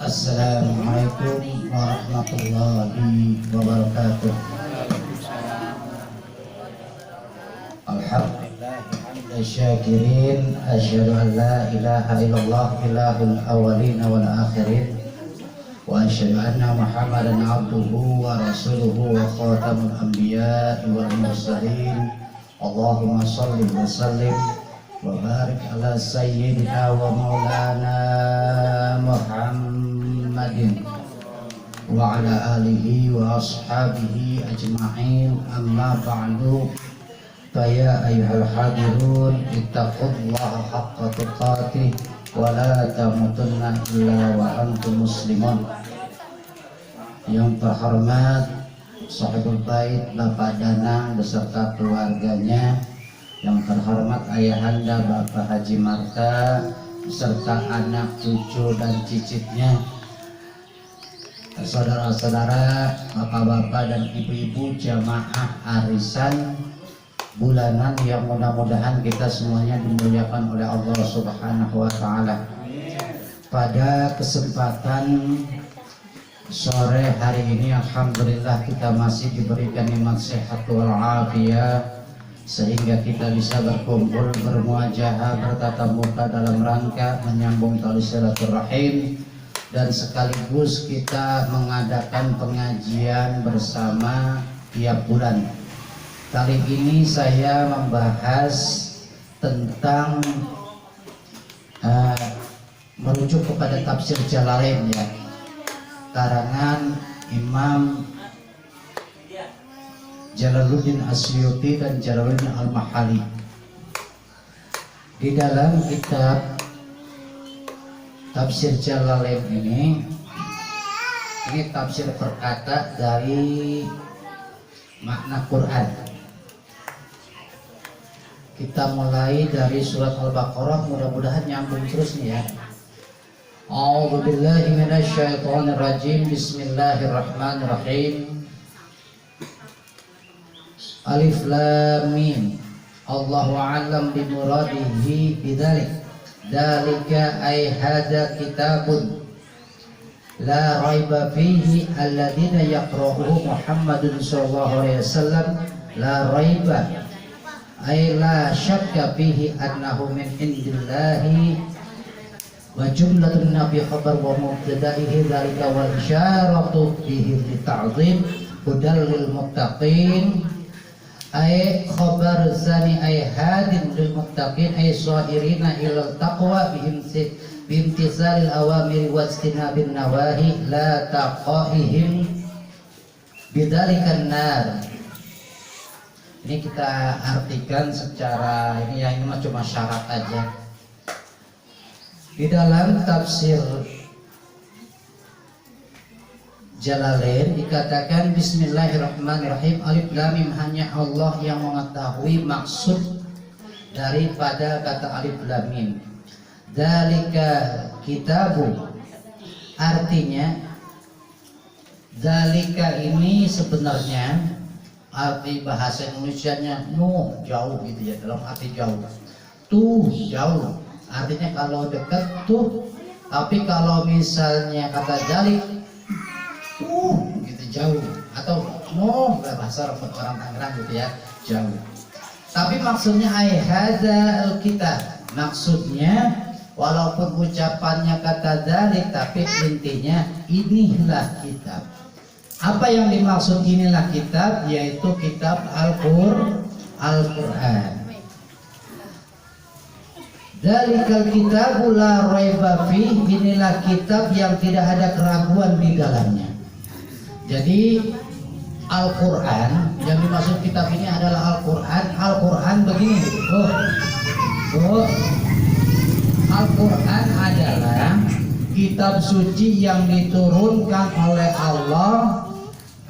Assalamualaikum warahmatullahi wabarakatuh. Alhamdulillahi syakirin, asyhadu an la ilaha illallah ilahul awwalin wal akhirin, wa asyhadu anna Muhammadan abduhu wa rasuluhu wa khatamul anbiya wal mursalin. Allahumma shalli wa sallim wa barik ala sayyidina wa maulana Muhammadin wa ala alihi wa ashabihi ajma'in, amma ba'du. Faya ayyuhal hadirun ittaqullaha haqqa tuqatih wa la tamutunna illa wa antum muslimun. Yang terhormat Sahibul Bait Bapak Danang beserta keluarganya, yang terhormat Ayahanda Bapak Haji Marta beserta anak, cucu dan cicitnya, saudara-saudara, bapak-bapak dan ibu-ibu jamaah arisan bulanan yang mudah-mudahan kita semuanya dimuliakan oleh Allah Subhanahu wa taala. Pada kesempatan sore hari ini alhamdulillah kita masih diberikan nikmat sehat wal afiyah sehingga kita bisa berkumpul, bermuajahah, bertatap muka dalam rangka menyambung tali silaturahim, dan sekaligus kita mengadakan pengajian bersama tiap bulan. Kali ini saya membahas tentang merujuk kepada tafsir Jalalain, ya, karangan Imam Jalaluddin Asyuti dan Jalaluddin Al-Mahali. Di dalam kitab tafsir Jalalain ini tafsir perkata dari makna Quran. Kita mulai dari surat Al-Baqarah, mudah-mudahan nyambung terus nih ya. A'udzubillahi minasyaitonirrajim. Bismillahirrahmanirrahim. Alif Lam Mim. Allahu a'lam bi muradihi bidzalik. Dzalika ay hadza kitabun la raiba fihi alladziina yaqra'uhu Muhammadun sallallahu alaihi wasallam la raiba ay la syakka fihi annahu min indillahi wa jumlatun nabi khabar wa mubtada'ihi dzalika wal isyaratu fihi li ta'zim hudal lil muttaqin ay khabar zani ay hadin lil muttaqin ay sa'irina ilal taqwa bimtizalil awamiri wa istinabin nawahi la taqahihim bidzalikan nar. Ini kita artikan secara ini ya, ini mah cuma syarat aja. Di dalam tafsir Jalalain dikatakan Bismillahirrahmanirrahim. Alif Lam Mim, hanya Allah yang mengetahui maksud daripada kata Alif Lam Mim. Dzalika kitabu, artinya dzalika ini sebenarnya arti bahasa Indonesianya jauh gitu ya, dalam arti jauh. Tuh jauh, artinya kalau dekat tuh, tapi kalau misalnya kata dzalik gitu jauh, atau bahasa orang Tangerang gitu ya, jauh. Tapi maksudnya ay hadzal kitab, maksudnya walaupun ucapannya kata dzalik, tapi intinya inilah kitab. Apa yang dimaksud inilah kitab? Yaitu kitab Al-Qur'an. Dzalikal kitabu la raiba fih, inilah kitab yang tidak ada keraguan di dalamnya. Jadi Al-Qur'an, yang dimaksud kitab ini adalah Al-Qur'an. Al-Qur'an begini, Al-Qur'an adalah kitab suci yang diturunkan oleh Allah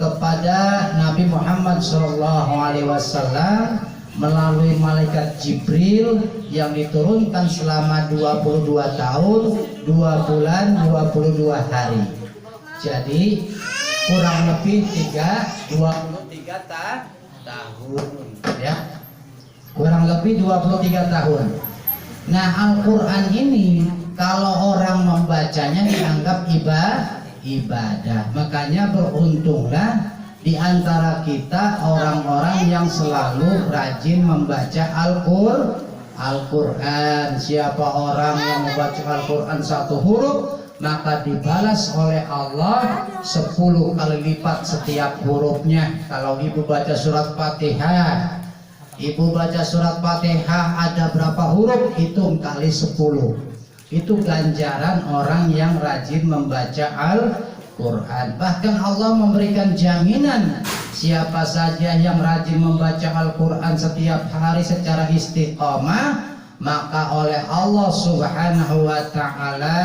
kepada Nabi Muhammad SAW melalui malaikat Jibril yang diturunkan selama 22 tahun, 2 bulan, 22 hari. Jadi kurang lebih 23 tahun ya. Kurang lebih 23 tahun. Nah, Al-Qur'an ini kalau orang membacanya dianggap ibadah. Makanya beruntunglah di antara kita orang-orang yang selalu rajin membaca Al-Quran. Siapa orang yang membaca Al-Quran satu huruf, maka dibalas oleh Allah 10 kali lipat setiap hurufnya. Kalau ibu baca surat Fatihah, ibu baca surat Fatihah ada berapa huruf? Hitung kali 10. Itu ganjaran orang yang rajin membaca Al-Quran. Bahkan Allah memberikan jaminan, siapa saja yang rajin membaca Al-Quran setiap hari secara istiqomah, maka oleh Allah Subhanahu wa ta'ala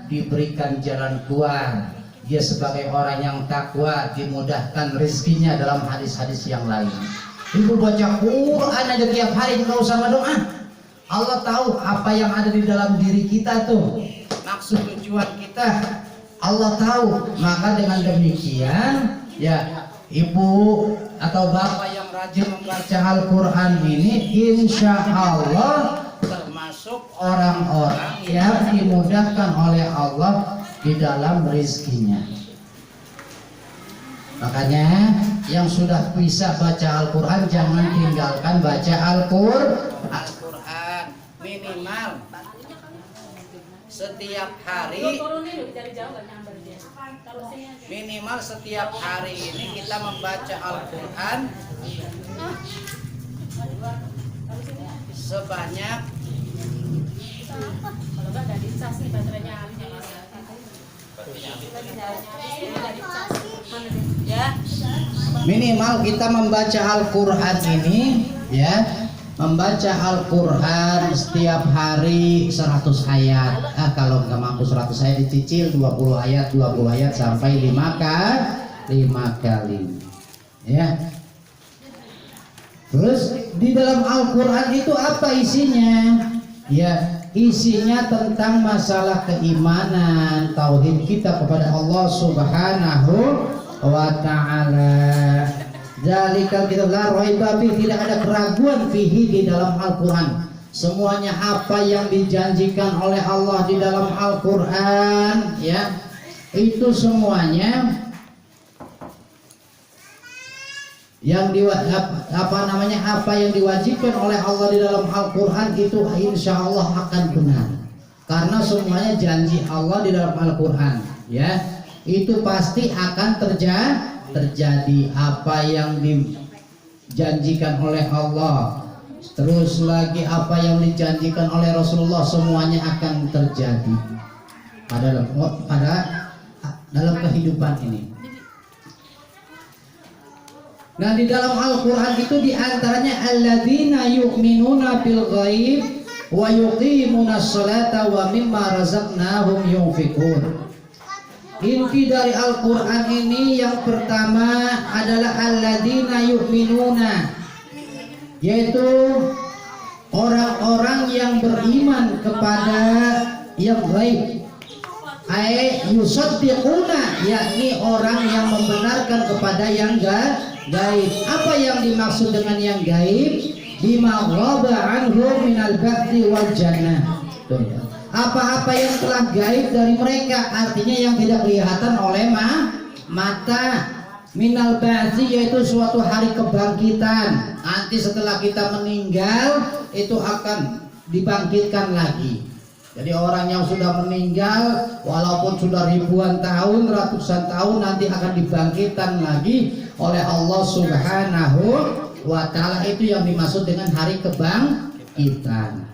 diberikan jalan keluar. Dia sebagai orang yang takwa dimudahkan rezekinya dalam hadis-hadis yang lain. Ibu baca Quran aja tiap hari, nggak usah berdoa. Allah tahu apa yang ada di dalam diri kita tuh, maksud tujuan kita Allah tahu. Maka dengan demikian ya, ibu atau bapak yang rajin membaca Al-Quran ini insya Allah termasuk orang-orang yang dimudahkan oleh Allah di dalam rezekinya. Makanya yang sudah bisa baca Al-Quran jangan tinggalkan baca Al-Quran. Minimal setiap hari, minimal setiap hari ini kita membaca Al-Quran sebanyak minimal kita membaca Al-Quran ini ya, membaca Al-Quran setiap hari 100 ayat. Kalau nggak mampu 100 ayat dicicil 20 ayat sampai 5 kali ya. Terus di dalam Al-Quran itu apa isinya? Ya, isinya tentang masalah keimanan, tauhid kita kepada Allah Subhanahu wa ta'ala. Zalikal kitab la raiba fihi, tidak ada keraguan fihi di dalam Al-Quran. Semuanya apa yang dijanjikan oleh Allah di dalam Al-Quran ya, itu semuanya yang apa yang diwajibkan oleh Allah di dalam Al-Quran itu insya Allah akan benar, karena semuanya janji Allah di dalam Al-Quran ya, itu pasti akan terjadi apa yang dijanjikan oleh Allah. Terus lagi apa yang dijanjikan oleh Rasulullah semuanya akan terjadi dalam kehidupan ini. Nah, di dalam Al-Quran itu diantaranya alladzina yu'minuna bil ghaib wa yuqimunas sholata wa mimma razaqnahum yunfiqun. Inti dari Al-Quran ini yang pertama adalah alladzina yu'minuna, yaitu orang-orang yang beriman kepada yang gaib. Yusaddiquna, yakni orang yang membenarkan kepada yang gaib. Apa yang dimaksud dengan yang gaib? Bima ghaba anhum minal ba'thi wal jannah. Apa-apa yang telah gaib dari mereka, artinya yang tidak kelihatan oleh mata. Minal ba'thi, yaitu suatu hari kebangkitan. Nanti setelah kita meninggal itu akan dibangkitkan lagi. Jadi orang yang sudah meninggal walaupun sudah ribuan tahun, ratusan tahun, nanti akan dibangkitkan lagi oleh Allah Subhanahu wa ta'ala. Itu yang dimaksud dengan hari kebangkitan.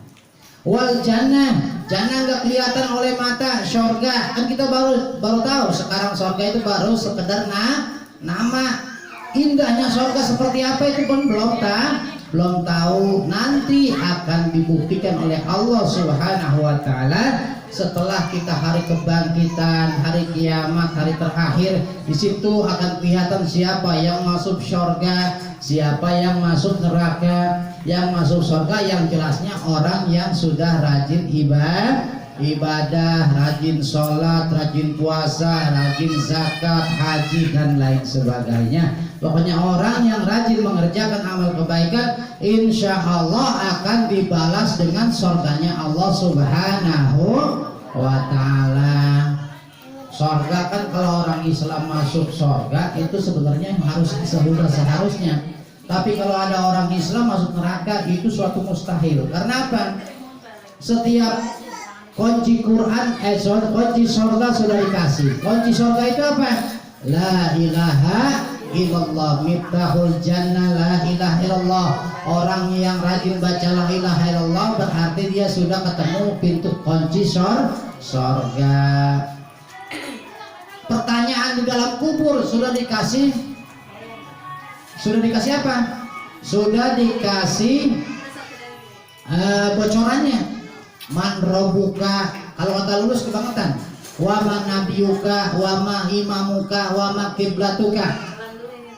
Wal jannah, jannah nggak kelihatan oleh mata. Surga kan kita baru tahu sekarang, surga itu baru sekedar nama. Indahnya surga seperti apa itu pun belum tahu. Nanti akan dibuktikan oleh Allah Subhanahu wa ta'ala setelah kita hari kebangkitan, hari kiamat, hari terakhir. Di situ akan kelihatan siapa yang masuk surga, siapa yang masuk neraka. Yang masuk surga yang jelasnya orang yang sudah rajin ibadah, rajin sholat, rajin puasa, rajin zakat, haji dan lain sebagainya. Pokoknya orang yang rajin mengerjakan amal kebaikan, insya Allah akan dibalas dengan surganya Allah Subhanahu wa ta'ala. Sorga kan kalau orang Islam masuk sorga itu sebenarnya harus seharusnya. Tapi kalau ada orang Islam masuk neraka itu suatu mustahil. Karena apa? Setiap kunci Quran, kunci sorga sudah dikasih. Kunci sorga itu apa? La ilaha illallah, miftahul jannah, la ilaha illallah. Orang yang rajin baca la ilaha illallah berarti dia sudah ketemu pintu kunci sorga. Pertanyaan di dalam kubur sudah dikasih apa? Sudah dikasih bocorannya. Man robuka, kalau kata lulus kebangetan. Wa ma nabiyuka, wa ma imamuka, wa ma kiblatuka.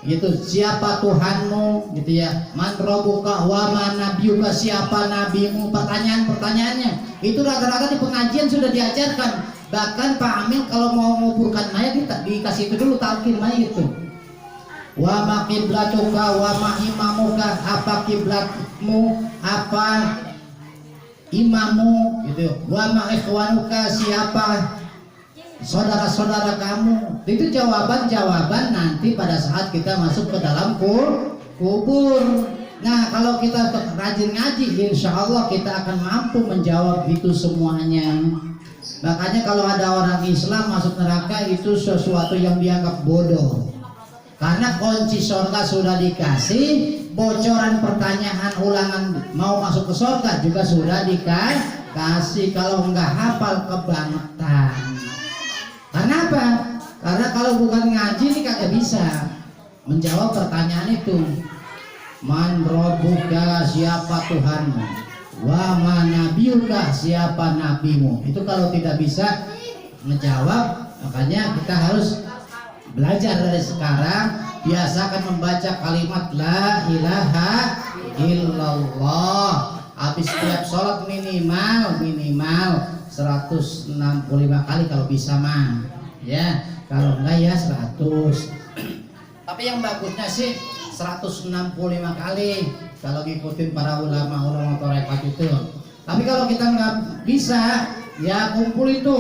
Gitu, siapa Tuhanmu, gitu ya. Man robuka, wa ma nabiyuka, siapa nabimu. Pertanyaannya itu rata-rata di pengajian sudah diajarkan. Bahkan Pak Amil kalau mau menguburkan mayat dikasih itu dulu talqin mayat itu. Wa ma kiblatuka, wa ma imamuka, apa kiblatmu, apa imamu, gitu. Wa ma ikhwanuka, siapa saudara-saudara kamu. Itu jawaban-jawaban nanti pada saat kita masuk ke dalam kubur. Nah, kalau kita rajin ngaji, insya Allah kita akan mampu menjawab itu semuanya. Makanya kalau ada orang Islam masuk neraka itu sesuatu yang dianggap bodoh. Karena kunci surga sudah dikasih, bocoran pertanyaan ulangan mau masuk ke surga juga sudah dikasih. Kalau nggak hafal kebangetan. Karena apa? Karena kalau bukan ngaji ini kagak bisa menjawab pertanyaan itu. Man rabbuka, siapa Tuhanmu? Wa ma nabiyuka, siapa nabimu? Itu kalau tidak bisa menjawab, makanya kita harus belajar dari sekarang, biasakan membaca kalimat la ilaha illallah. Habis setiap sholat minimal 165 kali kalau bisa mah. Ya, kalau enggak ya 100. Tapi yang bagusnya sih 165 kali kalau ngikutin para ulama tarekat itu. Tapi kalau kita nggak bisa, ya kumpul itu,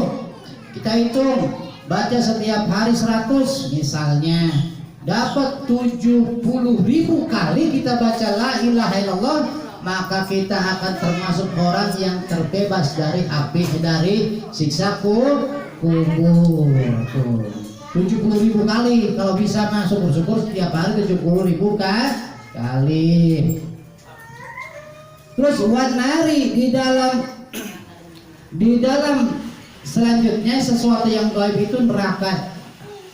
kita hitung, baca setiap hari 100 misalnya, dapat 70.000 kali kita baca la ilaha illallah, maka kita akan termasuk orang yang terbebas dari api, dari siksa kubur. 70.000 kali kalau bisa mah, syukur-syukur setiap hari 70.000 kali. Terus wanari di dalam selanjutnya sesuatu yang gaib itu neraka.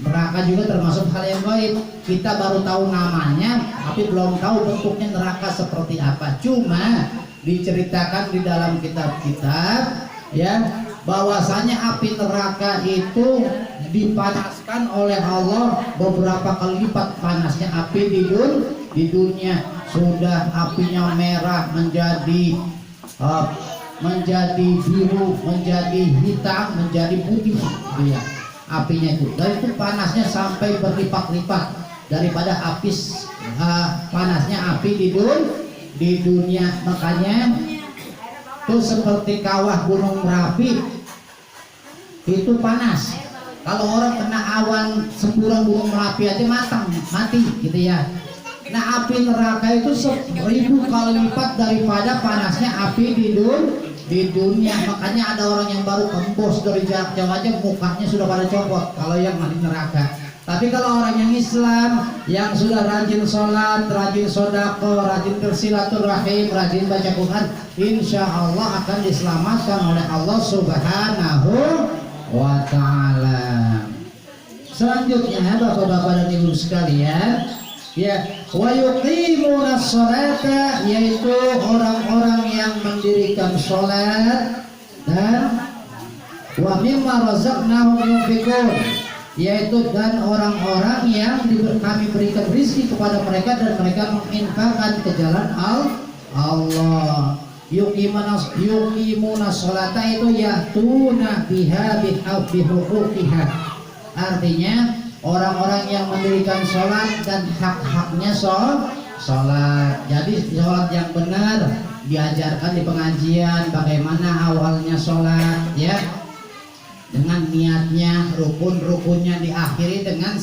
Neraka juga termasuk hal yang gaib. Kita baru tahu namanya, tapi belum tahu bentuknya neraka seperti apa. Cuma diceritakan di dalam kitab-kitab, ya, bahwasanya api neraka itu dipanaskan oleh Allah beberapa kali lipat panasnya api di dunia. Sudah apinya merah menjadi biru, menjadi hitam, menjadi putih, ya, apinya itu. Dan itu panasnya sampai berlipat-lipat daripada api panasnya api di dunia. Makanya itu seperti kawah gunung Merapi itu panas. Kalau orang kena awan semburan gunung Merapi aja mati gitu ya. Nah, api neraka itu 1000 kali lipat daripada panasnya api di dunia. Makanya ada orang yang baru kembos dari jarak jauh aja mukanya sudah pada copot kalau yang mati neraka. Tapi kalau orang yang Islam, yang sudah rajin sholat, rajin sodako, rajin bersilaturahim, rajin baca Quran, insya Allah akan diselamatkan oleh Allah Subhanahu wa ta'ala. Selanjutnya bapak-bapak dan ibu sekalian, ya, wa yuqimunas sholata, yaitu orang-orang yang mendirikan sholat, dan wa mimma razaqnahum yunfiqun, yaitu dan orang-orang yang kami berikan rezeki kepada mereka dan mereka menginfakkan ke jalan Allah. Yuqimunas sholata itu yatuna biha bihuquqiha, artinya orang-orang yang mendirikan sholat dan hak-haknya sholat. Jadi sholat yang benar diajarkan di pengajian, bagaimana awalnya sholat, ya. dengan niatnya, rukun-rukunnya diakhiri dengan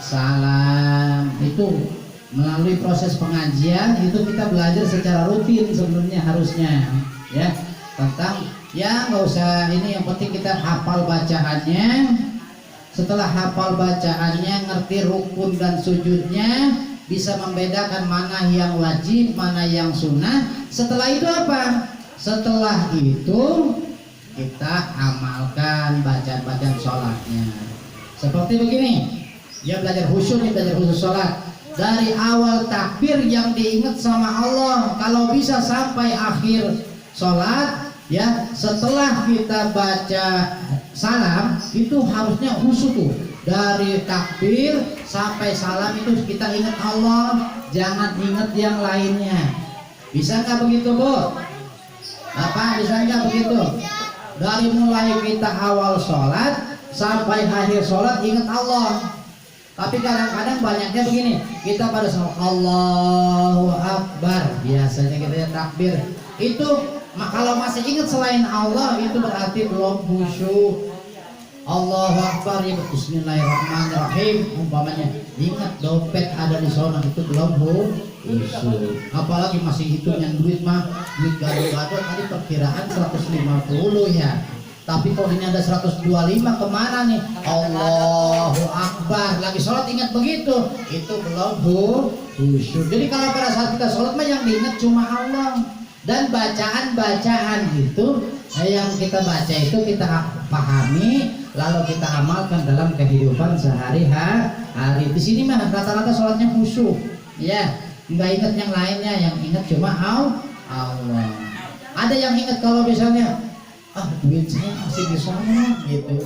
salam. Itu melalui proses pengajian itu kita belajar secara rutin sebenarnya harusnya ya, tentang ya nggak usah ini, yang penting kita hafal bacaannya. Setelah hafal bacaannya, ngerti rukun dan sujudnya, bisa membedakan mana yang wajib, mana yang sunnah. Setelah itu apa? Setelah itu kita amalkan bacaan-bacaan sholatnya. Seperti begini, dia belajar khusyuk, dia belajar khusyuk sholat. Dari awal takbir yang diingat sama Allah, kalau bisa sampai akhir sholat, ya setelah kita baca salam itu harusnya khusyuk tuh. Dari takbir sampai salam itu kita ingat Allah, jangan ingat yang lainnya. Bisa nggak begitu, Bu? Bapak, bisa nggak begitu? Dari mulai kita awal sholat sampai akhir sholat ingat Allah. Tapi kadang-kadang banyaknya begini, kita pada sholat Allahu Akbar, biasanya kita ya takbir. Itu kalau masih ingat selain Allah itu berarti belum khusyuk. Allahu Akbar ya, Bismillahirrahmanirrahim umpamanya, ingat dompet ada di sana, itu belum khusyuk. Apalagi masih hitungnya duit mah, duit gado-gado tadi perkiraan 150 ya, tapi kalau ini ada 125 kemana nih? Allahu Akbar, lagi sholat ingat begitu, itu belum khusyuk. Jadi kalau pada saat kita sholat mah yang diingat cuma Allah. Dan bacaan-bacaan itu yang kita baca itu kita pahami, lalu kita amalkan dalam kehidupan sehari-hari. Di sini mah rata-rata sholatnya khusyuk, ya, nggak ingat yang lainnya, yang ingat cuma Allah. Ada yang ingat kalau misalnya, duit saya masih di sana, gitu.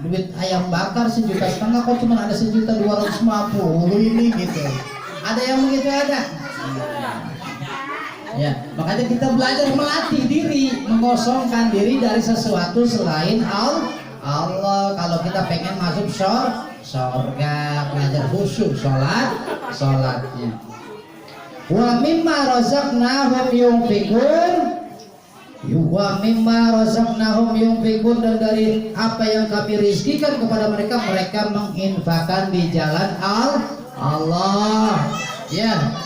Duit ayam bakar 1,5 juta, kok cuma ada 1.250.000 ini, gitu. Ada yang begitu ada. Ya, makanya kita belajar melatih diri, mengosongkan diri dari sesuatu selain Allah. Kalau kita pengen masuk surga, belajar khusyuk sholatnya. Wa mimma razaqnahum yunfiqun. Wa mimma razaqnahum yunfiqun, dan dari apa yang kami rizkikan kepada mereka, mereka menginfakkan di jalan Allah. Ya,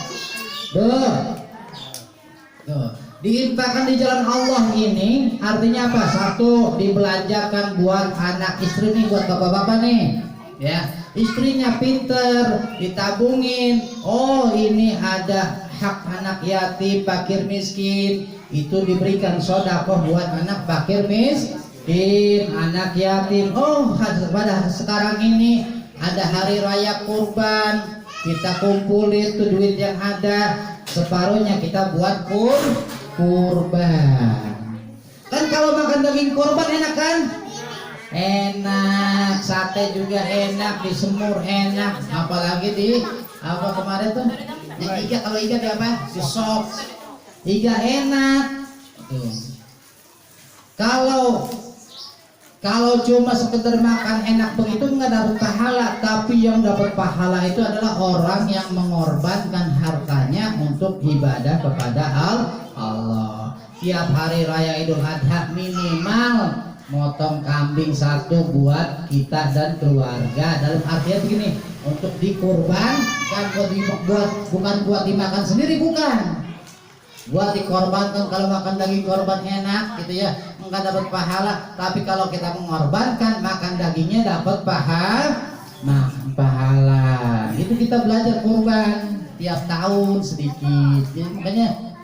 diinfakkan di jalan Allah ini artinya apa? Satu, dibelanjakan buat anak istri nih, buat bapak-bapak nih, ya, istrinya pinter, ditabungin. Oh, ini ada hak anak yatim, fakir miskin, itu diberikan sedekah buat anak fakir miskin, anak yatim. Oh, pada sekarang ini ada hari raya kurban, kita kumpulin tuh duit yang ada, separuhnya kita buat kurban. Kan kalau makan daging kurban enak kan? Enak, sate juga enak, disemur enak, apalagi di apa kemarin tuh? Iga, kalau iga di apa? Di sop. Iga enak. Tuh. Kalau cuma sekedar makan enak begitu nggak dapat pahala, tapi yang dapat pahala itu adalah orang yang mengorbankan hartanya untuk ibadah kepada Allah. Tiap hari raya Idul Adha minimal motong kambing 1 buat kita dan keluarga. Dalam artian begini, untuk dikurban kan bukan buat dimakan sendiri, bukan. Buat dikorbankan. Kalau makan daging korban enak gitu ya, enggak dapat pahala. Tapi kalau kita mengorbankan, makan dagingnya dapat pahala. Itu kita belajar kurban tiap tahun sedikit. Jadi makanya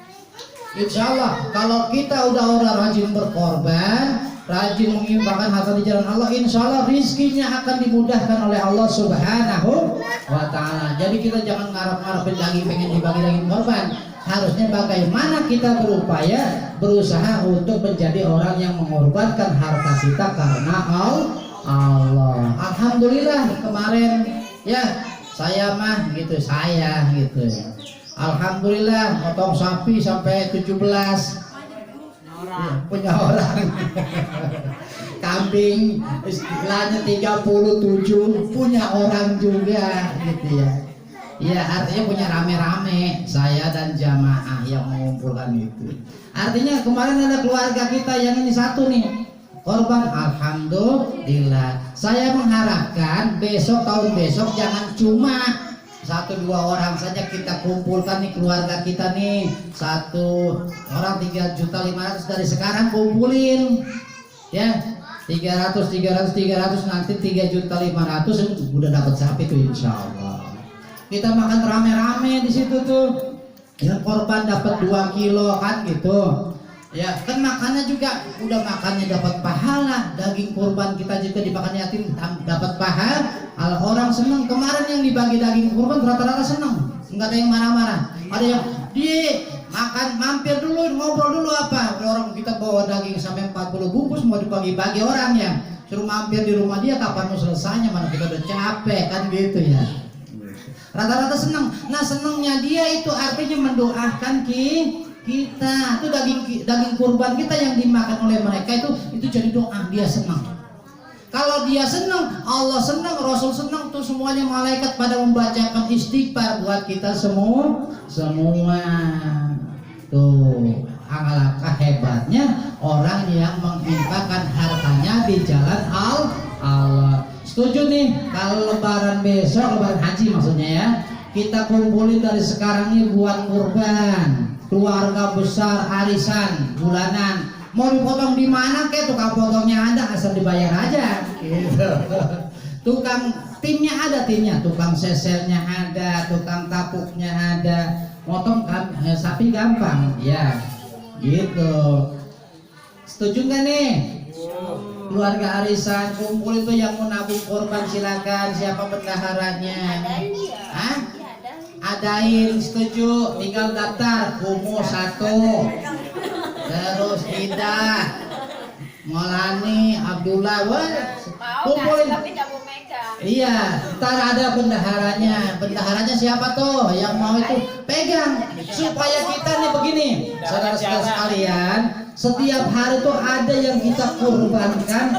insya Allah kalau kita udah orang rajin berkorban, rajin menginfakkan harta di jalan Allah, insya Allah rizkinya akan dimudahkan oleh Allah Subhanahu wa Ta'ala. Jadi kita jangan ngarep-ngarepin daging, pengen dibagi daging korban. Harusnya bagaimana kita berupaya, berusaha untuk menjadi orang yang mengorbankan harta kita karena Allah. Alhamdulillah kemarin ya saya gitu. Alhamdulillah potong sapi sampai 17 punya orang. Kambing istilahnya 37 punya orang juga gitu ya. Ya, artinya punya rame-rame, saya dan jamaah yang mengumpulkan itu. Artinya kemarin ada keluarga kita yang ini satu nih, korban. Alhamdulillah. Saya mengharapkan tahun besok jangan cuma 1-2 orang saja kita kumpulkan nih, keluarga kita nih, 1 orang 3.500.000 dari sekarang kumpulin ya, 300 nanti 3.500.000 udah dapat sapi tuh insya Allah. Kita makan rame-rame di situ tuh, yang korban dapat 2 kilo kan gitu. Ya kan makannya juga udah makannya dapat pahala, daging kurban kita juga dimakan yatim dapat pahala. Kalau orang seneng, kemarin yang dibagi daging kurban rata-rata seneng, nggak ada yang marah-marah. Ada yang dia makan mampir dulu ngobrol dulu apa, orang kita bawa daging sampai 40 bungkus mau dibagi-bagi orang ya, suruh mampir di rumah dia kapan mau selesainya, mana kita udah capek kan gitu ya. Rata-rata seneng. Nah senengnya dia itu artinya mendoakan kita tuh daging kurban kita yang dimakan oleh mereka itu jadi doa, dia senang. Kalau dia senang, Allah senang, Rasul senang, tuh semuanya malaikat pada membacakan istighfar buat kita semua. Tuh alangkah hebatnya orang yang menginfakkan hartanya di jalan Allah. Setuju nih kalau lebaran besok, lebaran haji maksudnya ya, kita kumpulin dari sekarang nih buat kurban. Keluarga besar arisan bulanan, mau dipotong di mana kek, tukang potongnya ada, asal dibayar aja gitu. Timnya ada, tukang seselnya ada, tukang tapuknya ada, motong sapi gampang ya gitu. Setuju nggak nih? Keluarga arisan kumpul itu yang mau nabung korban silakan, siapa bendaharanya? Adain, setuju, tinggal daftar Kumu 1, terus Ida, Maulani, Abdullah, kumpulin. Iya, ntar ada bendaharanya siapa tuh yang mau itu pegang, supaya kita nih begini, saudara-saudara sekalian, setiap hari tuh ada yang kita kurbankan,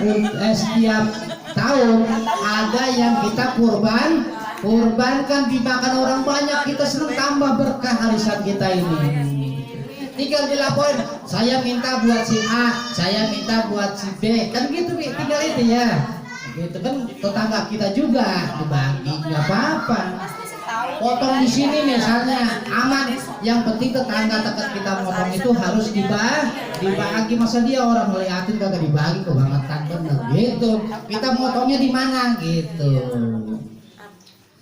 setiap tahun ada yang kita kurbankan dimakan orang banyak, kita senang, tambah berkah arisan kita ini. Tinggal dilaporin, saya minta buat si A, saya minta buat si B, kan gitu tinggal itu ya. Gitu kan tetangga kita juga dibagi, nggak apa-apa. Potong di sini misalnya aman, yang penting tetangga dekat kita potong itu harus dibagi. Masa dia orang ngeliatin kagak dibagi, kebangetan bener gitu. Kita motongnya di mana gitu.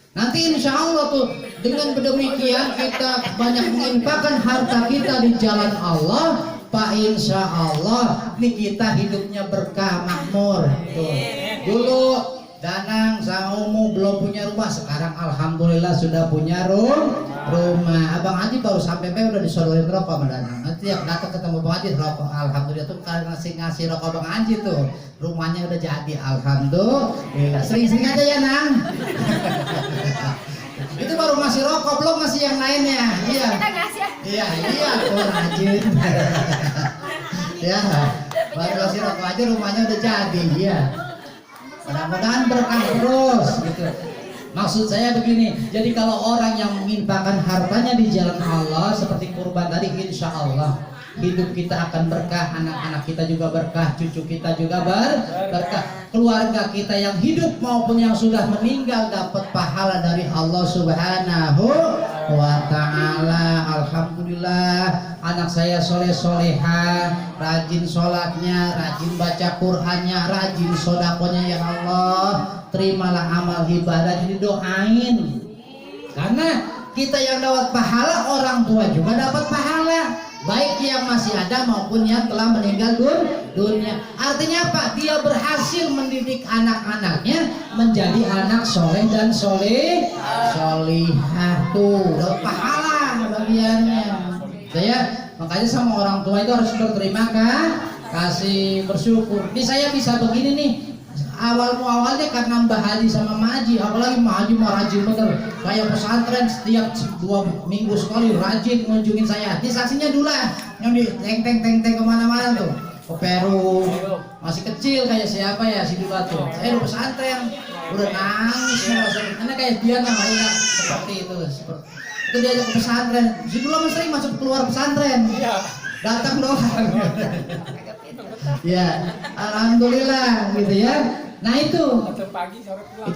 Nanti insya Allah tuh dengan demikian kita banyak menginfakkan harta kita di jalan Allah, Pak, insya Allah nih kita hidupnya berkah makmur. Tuh. Dulu Danang sama Umu belum punya rumah, sekarang alhamdulillah sudah punya rumah. Abang Haji baru sampai udah disodorin rokok sama Danang. Nanti yang datang ketemu Bang Haji rokok, alhamdulillah tuh karena ngasih rokok Bang Haji tuh rumahnya udah jadi, alhamdulillah. Sering-sering aja ya Nang. Itu baru ngasih rokok, belum ngasih yang lainnya. Iya. Iya, tuh rajin. Ya, baru ngasih rokok aja rumahnya udah jadi, ya. Mudah-mudahan berkah terus gitu. Maksud saya begini, jadi kalau orang yang menginfakkan hartanya di jalan Allah seperti kurban tadi, insya Allah hidup kita akan berkah, anak-anak kita juga berkah, cucu kita juga berkah, keluarga kita yang hidup maupun yang sudah meninggal dapat pahala dari Allah Subhanahu wa ta'ala. Alhamdulillah, anak saya soleh-soleha, rajin sholatnya, rajin baca Qur'annya, rajin sodakonya. Ya Allah, terimalah amal ibadah, didoain. Karena kita yang dapat pahala, orang tua juga dapat pahala, baik yang masih ada maupun yang telah meninggal dunia. Artinya apa? Dia berhasil mendidik anak-anaknya menjadi anak soleh dan solihah. Tuh, dapat pahala bagiannya. Saya makanya sama orang tua itu harus berterima kasih, bersyukur. Ini saya bisa begini nih, awalnya karena Mbah Haji sama Maji, apalagi Mbah Haji mau rajin bener, kayak pesantren setiap 2 minggu sekali rajin ngunjungin saya. Ini saksinya dulu lah, yang di teng kemana-mana tuh, ke Peru, masih kecil kayak siapa ya si Dula tuh. Saya udah pesantren, udah nangis karena kayak dia namanya seperti itu. Itu diajak ke pesantren, si Dula sering masuk keluar pesantren, datang doang. Ya, alhamdulillah gitu ya. Nah itu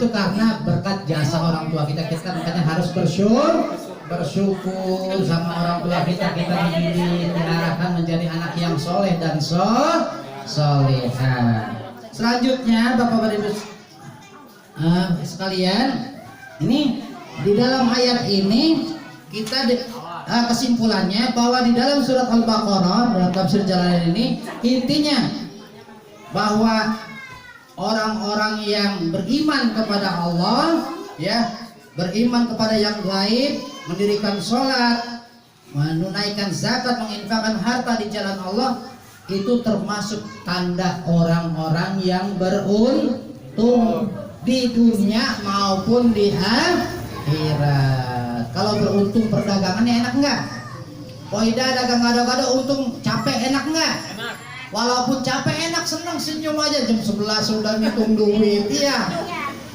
karena berkat jasa orang tua kita makanya harus bersyukur sama orang tua kita dididik, diarahkan menjadi anak yang soleh dan solehah. Selanjutnya Bapak Ibu sekalian, ini di dalam ayat ini kita kesimpulannya bahwa di dalam surat Al-Baqarah dalam tafsir Jalalain ini intinya bahwa orang-orang yang beriman kepada Allah, ya, beriman kepada yang gaib, mendirikan sholat, menunaikan zakat, menginfakkan harta di jalan Allah, itu termasuk tanda orang-orang yang beruntung di dunia maupun di akhirat. Kalau beruntung perdagangannya enak enggak? Poida dagang gado-gado untung capek enak enggak? Enak. Walaupun capek enak, senang, senyum aja jam 11 sudah ngitung duit, iya.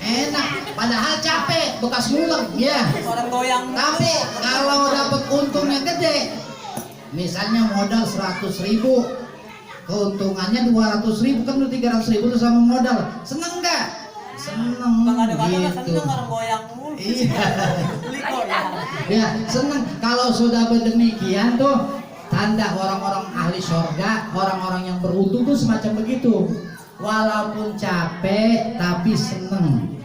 Enak, padahal capek, bekas ngulang, ya. Orang goyang. Tapi kalau dapat untungnya gede, misalnya modal 100.000, keuntungannya 200.000, kan udah 300.000 itu sama modal. Seneng nggak? Seneng. Gitu. Orang goyang mulu. Iya. Ya, seneng. Kalau sudah berdemikian tuh, tanda orang-orang ahli surga, orang-orang yang beruntung tuh semacam begitu. Walaupun capek tapi seneng.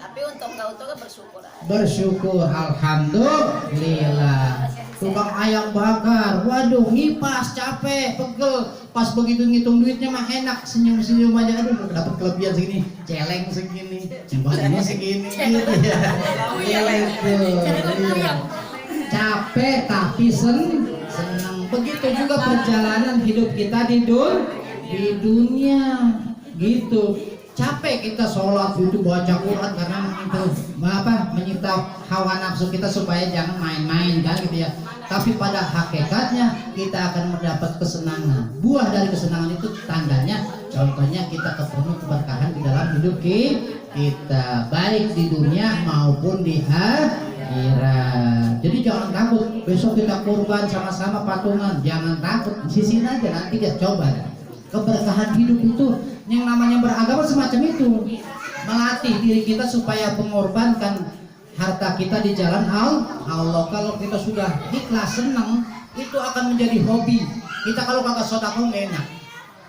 Tapi untung gak untung bersyukur. Bersyukur, alhamdulillah. Tukang ayam bakar, waduh ngipas capek, pegel. Pas begitu ngitung duitnya mah enak, senyum-senyum aja. Aduh dapat kelebihan segini, celeng segini, jembatannya segini. Gitu ya. Celeng tuh. Capek tapi senang. Begitu juga perjalanan hidup kita di dunia gitu. Capek kita sholat itu baca Quran karena itu menyita hawa nafsu kita supaya jangan main-main kan gitu ya. Tapi pada hakikatnya kita akan mendapat kesenangan. Buah dari kesenangan itu tandanya, contohnya kita ketemu keberkahan di dalam hidup kita, baik di dunia maupun di akhirat. Jadi jangan takut, besok kita kurban sama-sama patungan, jangan takut, sisihin aja nanti kita coba. Keberkahan hidup itu yang namanya beragama semacam itu, melatih diri kita supaya mengorbankan harta kita di jalan Allah. Kalau kita sudah ikhlas senang, itu akan menjadi hobi kita. Kalau kagak sedekah enak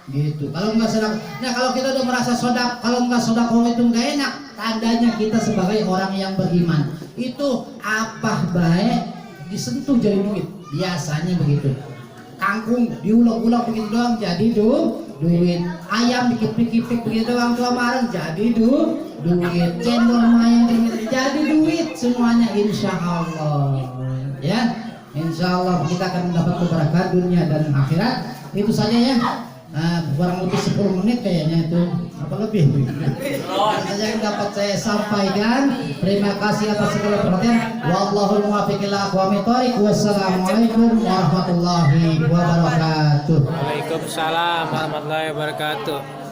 gitu, kalau nggak sedekah. Nah kalau kita udah merasa kalau nggak sedekah itu nggak enak, tandanya kita sebagai orang yang beriman itu apa baik disentuh jadi duit, biasanya begitu. Kangkung diulang-ulang begitu doang jadi duit. Ayam dikipik-kipik begitu doang kemarin jadi duit. Cendol mayan jadi duit semuanya, insya Allah ya. Insya Allah kita akan mendapat keberkahan dunia dan akhirat. Itu saja ya. Kurang lebih 10 menit kayaknya itu, apa lebih? Itu saja yang dapat saya sampaikan. Terima kasih atas segala perhatian. Wallahul muwaffiq ila aqwamit thoriq. Wassalamualaikum warahmatullahi wabarakatuh. Waalaikumsalam warahmatullahi wabarakatuh.